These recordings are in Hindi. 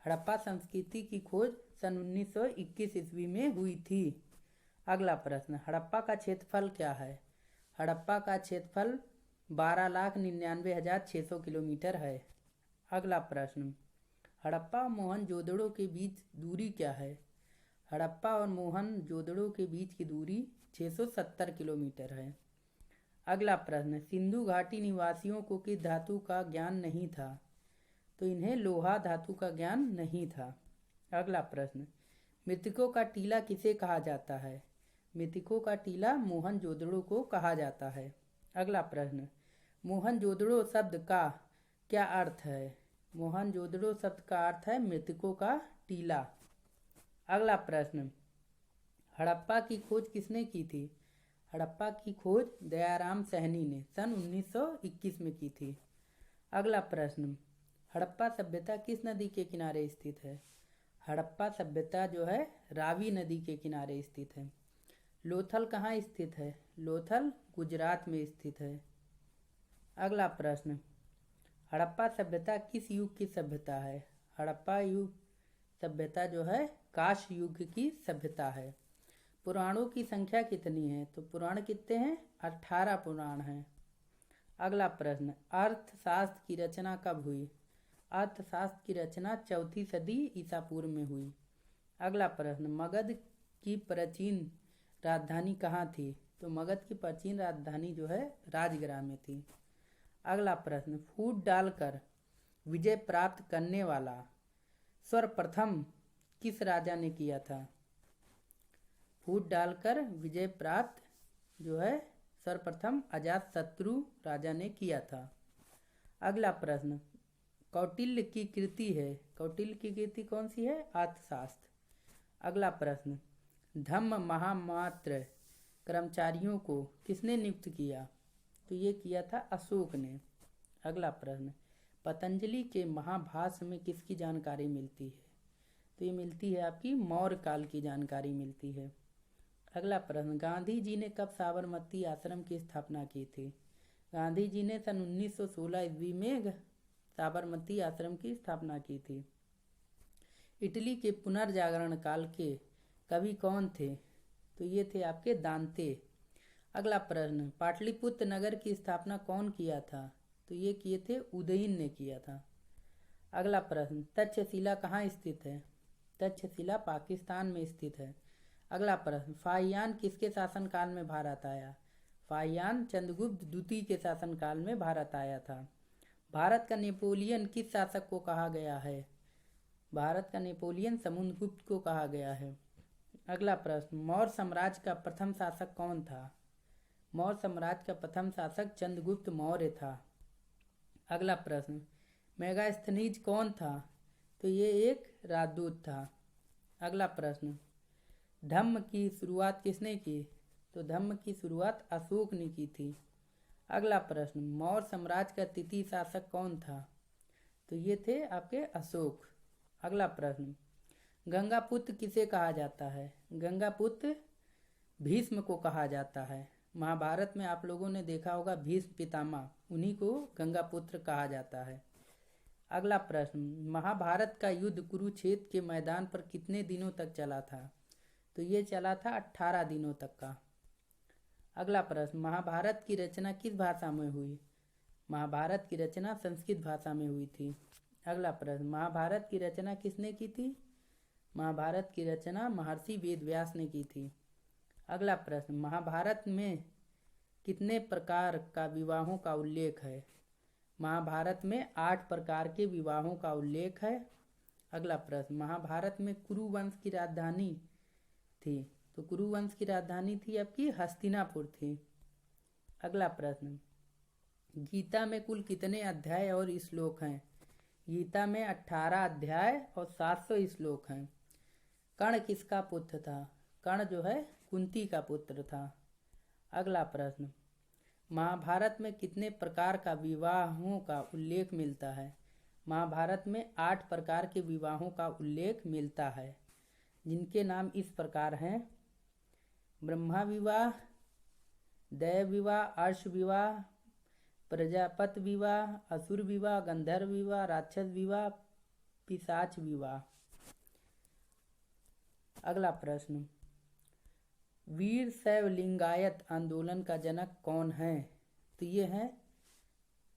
हड़प्पा संस्कृति की खोज सन 1921 ईस्वी में हुई थी। अगला प्रश्न, हड़प्पा का क्षेत्रफल क्या है? हड़प्पा का क्षेत्रफल 12,99,600 किलोमीटर है। अगला प्रश्न, हड़प्पा और मोहनजोदड़ो के बीच दूरी क्या है? हड़प्पा और मोहनजोदड़ो के बीच की दूरी 670 किलोमीटर है। अगला प्रश्न, सिंधु घाटी निवासियों को किस धातु का ज्ञान नहीं था? तो इन्हें लोहा धातु का ज्ञान नहीं था। अगला प्रश्न, मृतकों का टीला किसे कहा जाता है? मृतकों का टीला मोहनजोदड़ो को कहा जाता है। अगला प्रश्न, मोहनजोदड़ो शब्द का क्या अर्थ है? मोहनजोदड़ो शब्द का अर्थ है मृतकों का टीला। अगला प्रश्न, हड़प्पा की खोज किसने की थी? हड़प्पा की खोज दयाराम सहनी ने सन 1921 में की थी। अगला प्रश्न, हड़प्पा सभ्यता किस नदी के किनारे स्थित है? हड़प्पा सभ्यता जो है रावी नदी के किनारे स्थित है। लोथल कहाँ स्थित है? लोथल गुजरात में स्थित है। अगला प्रश्न, हड़प्पा सभ्यता किस युग की सभ्यता है? हड़प्पा युग सभ्यता जो है कांस्य युग की सभ्यता है। पुराणों की संख्या कितनी है? तो पुराण कितने हैं? 18 पुराण हैं। अगला प्रश्न, अर्थशास्त्र की रचना कब हुई? अर्थशास्त्र की रचना 4वीं सदी ईसा पूर्व में हुई। अगला प्रश्न, मगध की प्राचीन राजधानी कहाँ थी? तो मगध की प्राचीन राजधानी जो है राजगृह में थी। अगला प्रश्न, फूट डालकर विजय प्राप्त करने वाला सर्वप्रथम किस राजा ने किया था? फूट डालकर विजय प्राप्त जो है सर्वप्रथम अजातशत्रु राजा ने किया था। अगला प्रश्न, कौटिल्य की कृति है, कौटिल्य की कृति कौन सी है? अर्थशास्त्र। अगला प्रश्न, धम्म महामात्र कर्मचारियों को किसने नियुक्त किया? तो ये किया था अशोक ने। अगला प्रश्न, पतंजलि के महाभाष्य में किसकी जानकारी मिलती है? तो ये मिलती है आपकी मौर्य काल की जानकारी मिलती है। अगला प्रश्न, गांधी जी ने कब साबरमती आश्रम की स्थापना की थी? गांधी जी ने सन 1916 ईस्वी में साबरमती आश्रम की स्थापना की थी। इटली के पुनर्जागरण काल के कवि कौन थे? तो ये थे आपके दांते। अगला प्रश्न, पाटलिपुत्र नगर की स्थापना कौन किया था? तो ये किए थे उदयन ने किया था। अगला प्रश्न, तक्षशिला कहाँ स्थित है? तक्षशिला पाकिस्तान में स्थित है। अगला प्रश्न, फाहियान किसके शासनकाल में भारत आया? फाहियान चंद्रगुप्त द्वितीय के शासनकाल में भारत आया था। भारत का नेपोलियन किस शासक को कहा गया है? भारत का नेपोलियन समुद्रगुप्त को कहा गया है। अगला प्रश्न, मौर्य साम्राज्य का प्रथम शासक कौन था? मौर्य साम्राज्य का प्रथम शासक चंद्रगुप्त मौर्य था। अगला प्रश्न, मेगास्थनीज कौन था? तो ये एक राजदूत था। अगला प्रश्न, धम्म की शुरुआत किसने की? तो धम्म की शुरुआत अशोक ने की थी। अगला प्रश्न, मौर्य साम्राज्य का तृतीय शासक कौन था? तो ये थे आपके अशोक। अगला प्रश्न, गंगापुत्र किसे कहा जाता है? गंगापुत्र भीष्म को कहा जाता है। महाभारत में आप लोगों ने देखा होगा भीष्म पितामह, उन्हीं को गंगापुत्र कहा जाता है। अगला प्रश्न, महाभारत का युद्ध कुरुक्षेत्र के मैदान पर कितने दिनों तक चला था? तो ये चला था 18 दिनों तक का। अगला प्रश्न, महाभारत की रचना किस भाषा में हुई? महाभारत की रचना संस्कृत भाषा में हुई थी। अगला प्रश्न, महाभारत की रचना किसने की थी? महाभारत की रचना महर्षि वेदव्यास ने की थी। अगला प्रश्न, महाभारत में कितने प्रकार का विवाहों का उल्लेख है? महाभारत में 8 प्रकार के विवाहों का उल्लेख है। अगला प्रश्न, महाभारत में कुरु वंश की राजधानी थी, तो कुरु वंश की राजधानी थी आपकी हस्तिनापुर थी। अगला प्रश्न, गीता में कुल कितने अध्याय और श्लोक हैं? गीता में 18 अध्याय और 700 श्लोक हैं। कर्ण किसका पुत्र था? कर्ण जो है कुंती का पुत्र था। अगला प्रश्न, महाभारत में कितने प्रकार का विवाहों का उल्लेख मिलता है? महाभारत में 8 प्रकार के विवाहों का उल्लेख मिलता है, जिनके नाम इस प्रकार हैं: ब्रह्मा विवाह, दैव विवाह, अर्ष विवाह, प्रजापति विवाह, असुर विवाह, गंधर्व विवाह, राक्षस विवाह, पिशाच विवाह। अगला प्रश्न, वीर शैव लिंगायत आंदोलन का जनक कौन है? तो ये है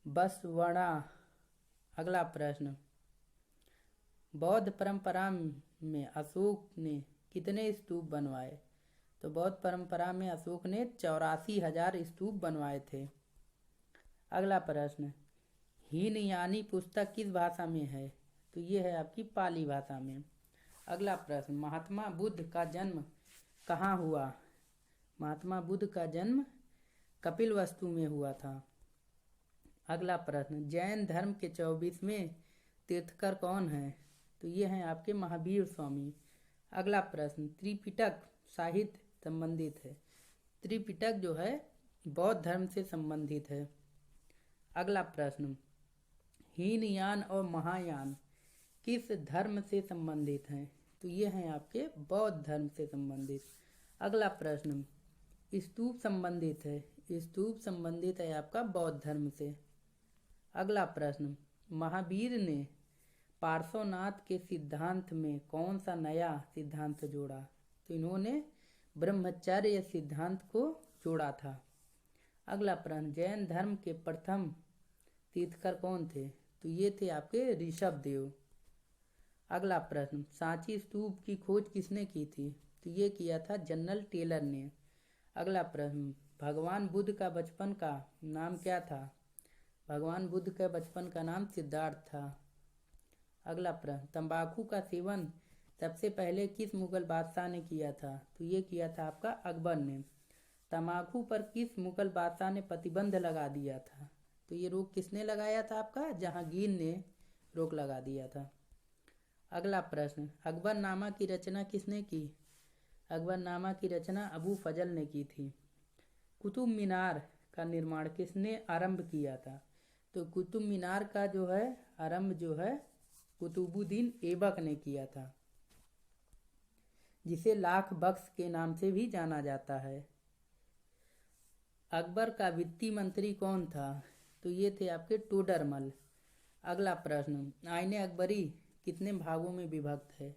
बसवण्णा। अगला प्रश्न, बौद्ध परंपरा में अशोक ने कितने स्तूप बनवाए? तो बौद्ध परंपरा में अशोक ने 84,000 स्तूप बनवाए थे। अगला प्रश्न, हीनयानी पुस्तक किस भाषा में है? तो ये है आपकी पाली भाषा में। अगला प्रश्न, महात्मा बुद्ध का जन्म कहाँ हुआ? महात्मा बुद्ध का जन्म कपिलवस्तु में हुआ था। अगला प्रश्न, जैन धर्म के 24वें तीर्थकर कौन हैं? तो ये हैं आपके महावीर स्वामी। अगला प्रश्न, त्रिपिटक साहित्य संबंधित है। त्रिपिटक जो है बौद्ध धर्म से संबंधित है। अगला प्रश्न, हीनयान और महायान किस धर्म से संबंधित हैं? तो ये हैं आपके बौद्ध धर्म से संबंधित। अगला प्रश्न, स्तूप संबंधित है। स्तूप संबंधित है आपका बौद्ध धर्म से। अगला प्रश्न, महावीर ने पार्श्वनाथ के सिद्धांत में कौन सा नया सिद्धांत जोड़ा? तो इन्होंने ब्रह्मचर्य सिद्धांत को जोड़ा था। अगला प्रश्न, जैन धर्म के प्रथम तीर्थकर कौन थे? तो ये थे आपके ऋषभ देव। अगला प्रश्न, सांची स्तूप की खोज किसने की थी? तो ये किया था जनरल टेलर ने। अगला प्रश्न, भगवान बुद्ध का बचपन का नाम क्या था? भगवान बुद्ध के बचपन का नाम सिद्धार्थ था। अगला प्रश्न, तंबाकू का सेवन सबसे पहले किस मुगल बादशाह ने किया था? तो ये किया था आपका अकबर ने। तंबाकू पर किस मुगल बादशाह ने प्रतिबंध लगा दिया था? तो ये रोक किसने लगाया था? आपका जहांगीर ने रोक लगा दिया था। अगला प्रश्न, अकबरनामा की रचना किसने की? अकबरनामा की रचना अबू फजल ने की थी। कुतुब मीनार का निर्माण किसने आरंभ किया था? तो कुतुब मीनार का जो है आरंभ जो है कुतुबुद्दीन ऐबक ने किया था, जिसे लाख बख्श के नाम से भी जाना जाता है। अकबर का वित्तीय मंत्री कौन था? तो ये थे आपके टोडरमल। अगला प्रश्न, आईने अकबरी कितने भागों में विभक्त है?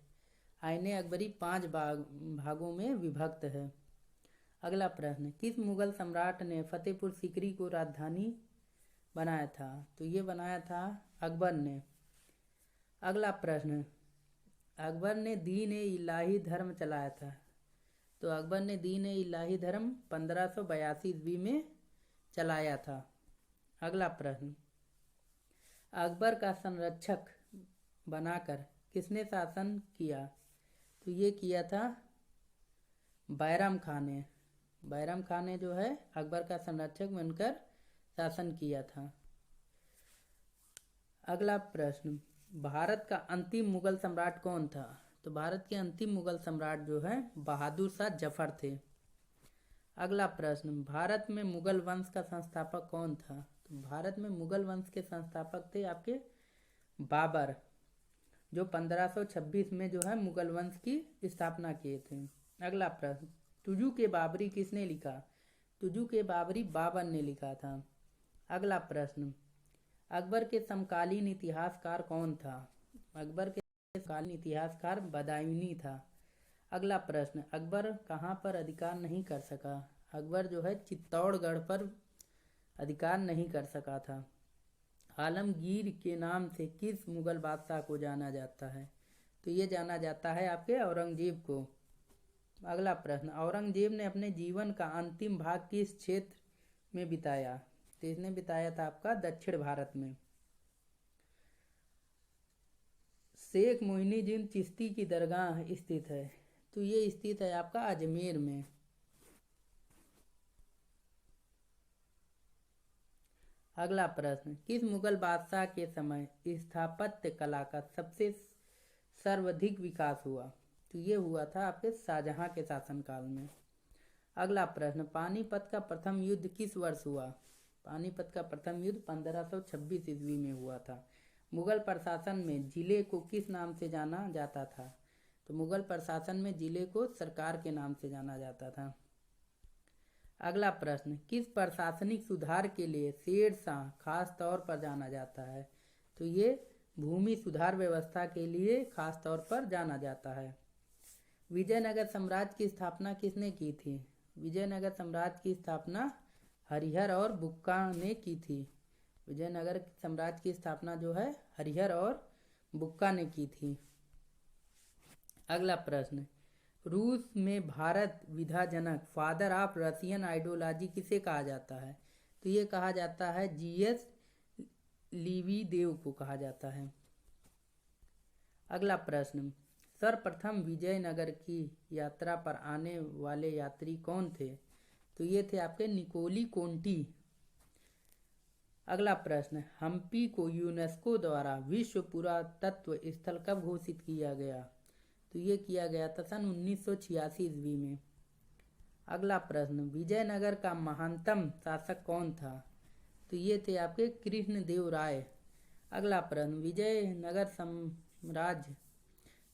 आईने अकबरी 5 भागों में विभक्त है। अगला प्रश्न, किस मुगल सम्राट ने फतेहपुर सीकरी को राजधानी बनाया था? तो ये बनाया था अकबर ने। अगला प्रश्न, अकबर ने दीन ए इलाही धर्म चलाया था। तो अकबर ने दीन ए इलाही धर्म 1582 ईस्वी में चलाया था। अगला प्रश्न, अकबर का संरक्षक बनाकर किसने शासन किया? तो ये किया था बैरम खान ने। बैरम खान ने जो है अकबर का संरक्षक बनकर शासन किया था। अगला प्रश्न, भारत का अंतिम मुगल सम्राट कौन था? तो भारत के अंतिम मुगल सम्राट जो है बहादुर शाह जफर थे। अगला प्रश्न, भारत में मुगल वंश का संस्थापक कौन था? तो भारत में मुगल वंश के संस्थापक थे आपके बाबर, जो 1526 में जो है मुगल वंश की स्थापना किए थे। अगला प्रश्न, तुजु के बाबरी किसने लिखा? तुजु के बाबरी बाबर ने लिखा था। अगला प्रश्न, अकबर के समकालीन इतिहासकार कौन था? अकबर के समकालीन इतिहासकार बदायूनी था। अगला प्रश्न, अकबर कहाँ पर अधिकार नहीं कर सका? अकबर जो है चित्तौड़गढ़ पर अधिकार नहीं कर सका था। आलमगीर के नाम से किस मुगल बादशाह को जाना जाता है? तो ये जाना जाता है आपके औरंगजेब को। अगला प्रश्न, औरंगजेब ने अपने जीवन का अंतिम भाग किस क्षेत्र में बिताया? तो इसने बिताया था आपका दक्षिण भारत में। शेख मोइनुद्दीन चिश्ती की दरगाह स्थित है। तो ये स्थित है आपका अजमेर में। अगला प्रश्न, किस मुगल बादशाह के समय स्थापत्य कला का सबसे सर्वाधिक विकास हुआ? तो ये हुआ था आपके शाहजहां के शासनकाल में। अगला प्रश्न, पानीपत का प्रथम युद्ध किस वर्ष हुआ? पानीपत का प्रथम युद्ध 1526 ईस्वी में हुआ था। मुगल प्रशासन में जिले को किस नाम से जाना जाता था? तो मुगल प्रशासन में जिले को सरकार के नाम से जाना जाता था। अगला प्रश्न, किस प्रशासनिक सुधार के लिए शेर शाह खास तौर पर जाना जाता है? तो ये भूमि सुधार व्यवस्था के लिए खास तौर पर जाना जाता है। विजयनगर साम्राज्य की स्थापना किसने की थी? विजयनगर साम्राज्य की स्थापना हरिहर और बुक्का ने की थी। विजयनगर साम्राज्य की स्थापना जो है हरिहर और बुक्का ने की थी। अगला प्रश्न, रूस में भारत विधाजनक फादर ऑफ रशियन आइडियोलॉजी किसे कहा जाता है? तो ये कहा जाता है जीएस लीवीदेव को कहा जाता है। अगला प्रश्न, सर्वप्रथम विजयनगर की यात्रा पर आने वाले यात्री कौन थे? तो ये थे आपके निकोली कोंटी। अगला प्रश्न, हम्पी को यूनेस्को द्वारा विश्व पुरातत्व स्थल कब घोषित किया गया? तो ये किया गया था सन 1986 ईस्वी में। अगला प्रश्न, विजयनगर का महानतम शासक कौन था? तो ये थे आपके कृष्णदेव राय। अगला प्रश्न,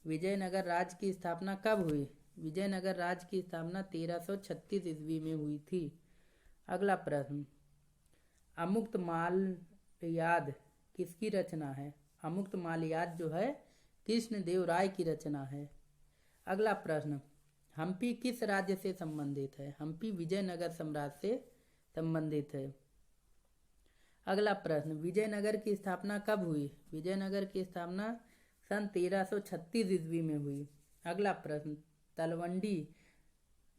विजयनगर राज्य की स्थापना कब हुई? विजयनगर राज्य की स्थापना 1336 ईस्वी में हुई थी। अगला प्रश्न, अमुक्त मालयाद किसकी रचना है? अमुक्त मालयाद जो है कृष्णदेव राय की रचना है। अगला प्रश्न, हम्पी किस राज्य से संबंधित है? हम्पी विजयनगर साम्राज्य से संबंधित है। अगला प्रश्न, विजयनगर की स्थापना कब हुई? विजयनगर की स्थापना सन 1336 ईस्वी में हुई। अगला प्रश्न, तलवंडी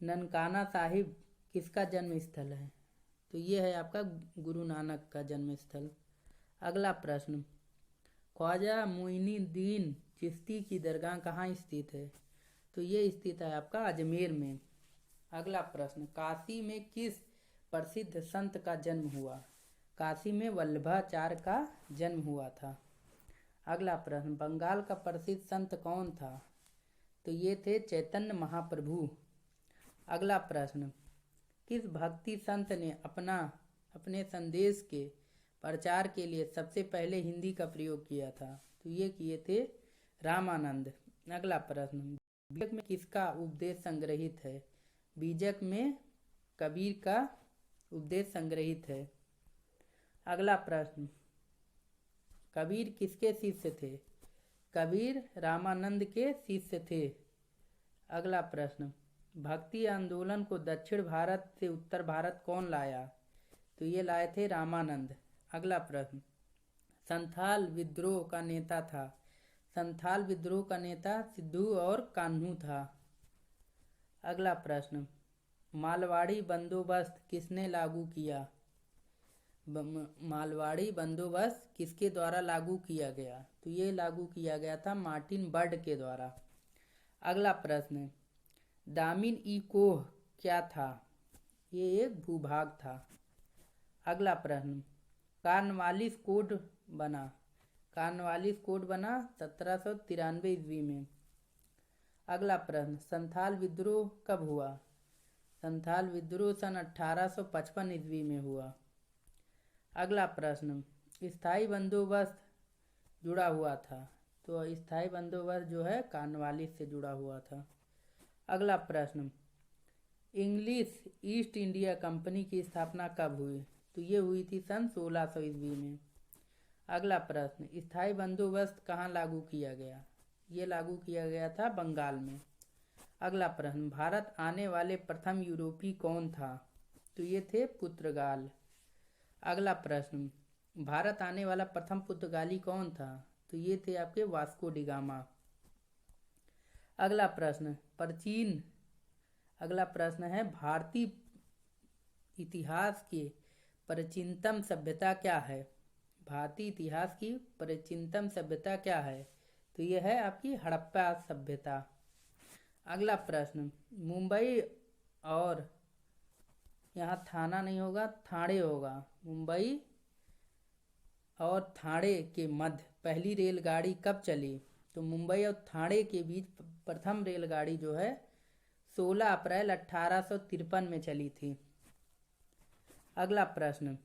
ननकाना साहिब किसका जन्म स्थल है? तो ये है आपका गुरु नानक का जन्म स्थल। अगला प्रश्न, ख्वाजा मोइनुद्दीन चिश्ती की दरगाह कहाँ स्थित है? तो ये स्थित है आपका अजमेर में। अगला प्रश्न, काशी में किस प्रसिद्ध संत का जन्म हुआ? काशी में वल्लभाचार्य का जन्म हुआ था। अगला प्रश्न, बंगाल का प्रसिद्ध संत कौन था? तो ये थे चैतन्य महाप्रभु। अगला प्रश्न, किस भक्ति संत ने अपने संदेश के प्रचार के लिए सबसे पहले हिंदी का प्रयोग किया था? तो ये किए थे रामानंद। अगला प्रश्न, बीजक में किसका उपदेश संग्रहित है? बीजक में कबीर का उपदेश संग्रहित है। अगला प्रश्न, कबीर किसके शिष्य थे? कबीर रामानंद के शिष्य थे। अगला प्रश्न, भक्ति आंदोलन को दक्षिण भारत से उत्तर भारत कौन लाया? तो ये लाए थे रामानंद। अगला प्रश्न, संथाल विद्रोह का नेता था? संथाल विद्रोह का नेता सिद्धू और कान्हू था। अगला प्रश्न, मालवाड़ी बंदोबस्त किसने लागू किया? मालवाड़ी बंदोबस्त किसके द्वारा लागू किया गया? तो ये लागू किया गया था मार्टिन बर्ड के द्वारा। अगला प्रश्न, दामिन ई कोह क्या था? ये एक भूभाग था। अगला प्रश्न, कॉर्नवालिस कोड बना? कॉर्नवालिस कोड बना 1793 ईस्वी में। अगला प्रश्न, संथाल विद्रोह कब हुआ? संथाल विद्रोह सन 1855 ईस्वी में हुआ। अगला प्रश्न, स्थायी बंदोबस्त जुड़ा हुआ था? तो स्थायी बंदोबस्त जो है कॉर्नवालिस से जुड़ा हुआ था। अगला प्रश्न, इंग्लिश ईस्ट इंडिया कंपनी की स्थापना कब हुई? तो ये हुई थी सन 1600 ईस्वी में। अगला प्रश्न, स्थायी बंदोबस्त कहाँ लागू किया गया? ये लागू किया गया था बंगाल में। अगला प्रश्न, भारत आने वाले प्रथम यूरोपीय कौन था? तो ये थे पुर्तगाल। अगला प्रश्न, भारत आने वाला प्रथम पुर्तगाली कौन था? तो ये थे आपके वास्को डी गामा। अगला प्रश्न, अगला प्रश्न है भारतीय इतिहास की प्राचीनतम सभ्यता क्या है? भारतीय इतिहास की प्राचीनतम सभ्यता क्या है? तो यह है आपकी हड़प्पा सभ्यता। अगला प्रश्न, मुंबई और यहाँ थाना नहीं होगा, ठाणे होगा। मुंबई और ठाणे के मध्य पहली रेलगाड़ी कब चली? तो मुंबई और ठाणे के बीच प्रथम रेलगाड़ी जो है 16 अप्रैल 1853 में चली थी। अगला प्रश्न,